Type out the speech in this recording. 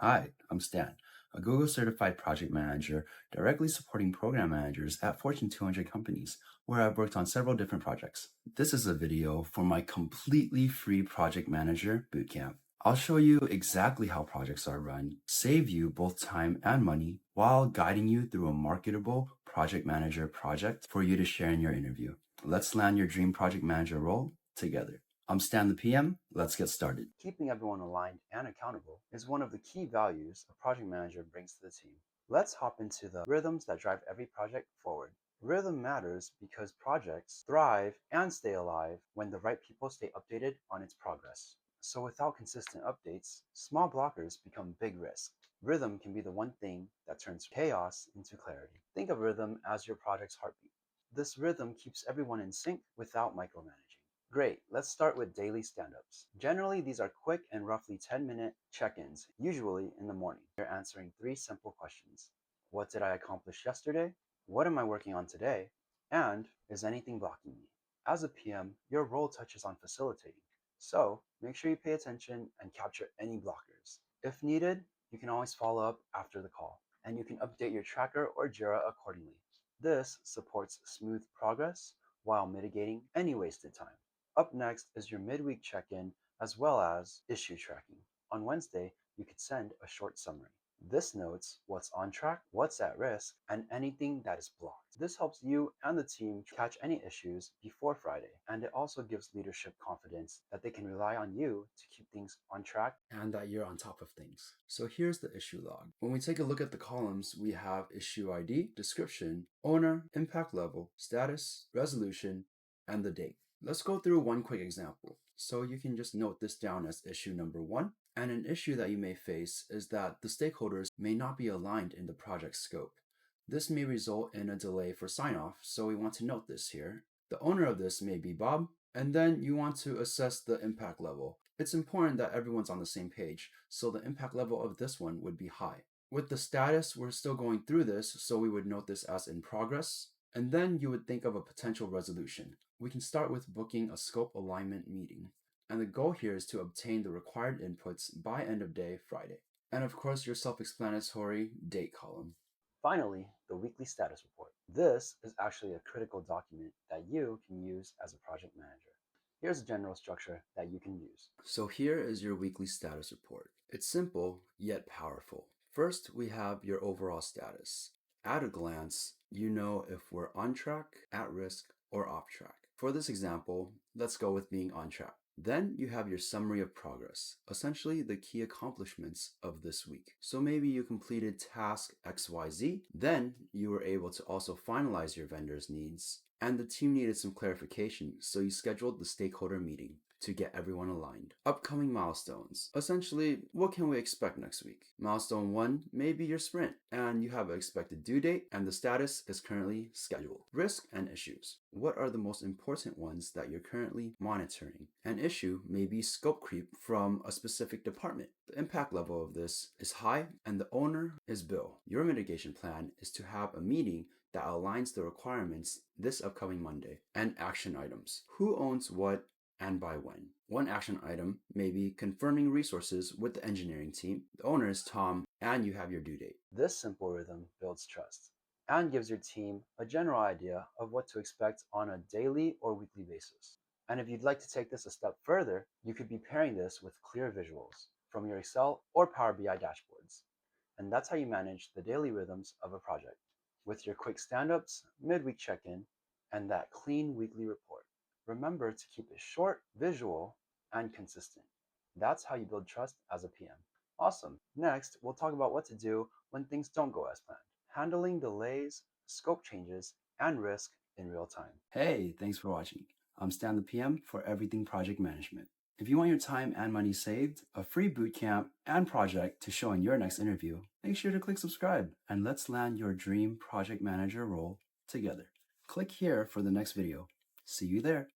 Hi, I'm Stan, a Google certified project manager directly supporting program managers at Fortune 200 companies, where I've worked on several different projects. This is a video for my completely free project manager bootcamp. I'll show you exactly how projects are run, save you both time and money, while guiding you through a marketable project manager project for you to share in your interview. Let's land your dream project manager role together. I'm Stan the PM. Let's get started. Keeping everyone aligned and accountable is one of the key values a project manager brings to the team. Let's hop into the rhythms that drive every project forward. Rhythm matters because projects thrive and stay alive when the right people stay updated on its progress. So without consistent updates, small blockers become big risks. Rhythm can be the one thing that turns chaos into clarity. Think of rhythm as your project's heartbeat. This rhythm keeps everyone in sync without micromanaging. Great, let's start with daily stand-ups. Generally, these are quick and roughly 10-minute check-ins, usually in the morning. You're answering three simple questions. What did I accomplish yesterday? What am I working on today? And is anything blocking me? As a PM, your role touches on facilitating. So make sure you pay attention and capture any blockers. If needed, you can always follow up after the call, and you can update your tracker or Jira accordingly. This supports smooth progress while mitigating any wasted time. Up next is your midweek check-in as well as issue tracking. On Wednesday, you could send a short summary. This notes what's on track, what's at risk, and anything that is blocked. This helps you and the team catch any issues before Friday, and it also gives leadership confidence that they can rely on you to keep things on track and that you're on top of things. So here's the issue log. When we take a look at the columns, we have issue ID, description, owner, impact level, status, resolution, and the date. Let's go through one quick example. So you can just note this down as issue number 1. And an issue that you may face is that the stakeholders may not be aligned in the project scope. This may result in a delay for sign-off, so we want to note this here. The owner of this may be Bob, and then you want to assess the impact level. It's important that everyone's on the same page, so the impact level of this one would be high. With the status, we're still going through this, so we would note this as in progress. And then you would think of a potential resolution. We can start with booking a scope alignment meeting. And the goal here is to obtain the required inputs by end of day Friday. And of course, your self-explanatory date column. Finally, the weekly status report. This is actually a critical document that you can use as a project manager. Here's a general structure that you can use. So here is your weekly status report. It's simple, yet powerful. First, we have your overall status. At a glance, you know if we're on track, at risk, or off track. For this example, let's go with being on track. Then you have your summary of progress, essentially the key accomplishments of this week. So maybe you completed task XYZ, then you were able to also finalize your vendor's needs, and the team needed some clarification, so you scheduled the stakeholder meeting to get everyone aligned. Upcoming milestones. Essentially, what can we expect next week? Milestone 1 may be your sprint, and you have an expected due date, and the status is currently scheduled. Risk and issues. What are the most important ones that you're currently monitoring? An issue may be scope creep from a specific department. The impact level of this is high, and the owner is Bill. Your mitigation plan is to have a meeting that aligns the requirements this upcoming Monday. And action items. Who owns what and by when? One action item may be confirming resources with the engineering team. The owner is Tom, and you have your due date. This simple rhythm builds trust and gives your team a general idea of what to expect on a daily or weekly basis. And if you'd like to take this a step further, you could be pairing this with clear visuals from your Excel or Power BI dashboards. And that's how you manage the daily rhythms of a project, with your quick stand-ups, midweek check-in, and that clean weekly report. Remember to keep it short, visual, and consistent. That's how you build trust as a PM. Awesome. Next, we'll talk about what to do when things don't go as planned. Handling delays, scope changes, and risk in real time. Hey, thanks for watching. I'm Stan the PM for Everything Project Management. If you want your time and money saved, a free bootcamp, and project to show in your next interview, make sure to click subscribe and let's land your dream project manager role together. Click here for the next video. See you there.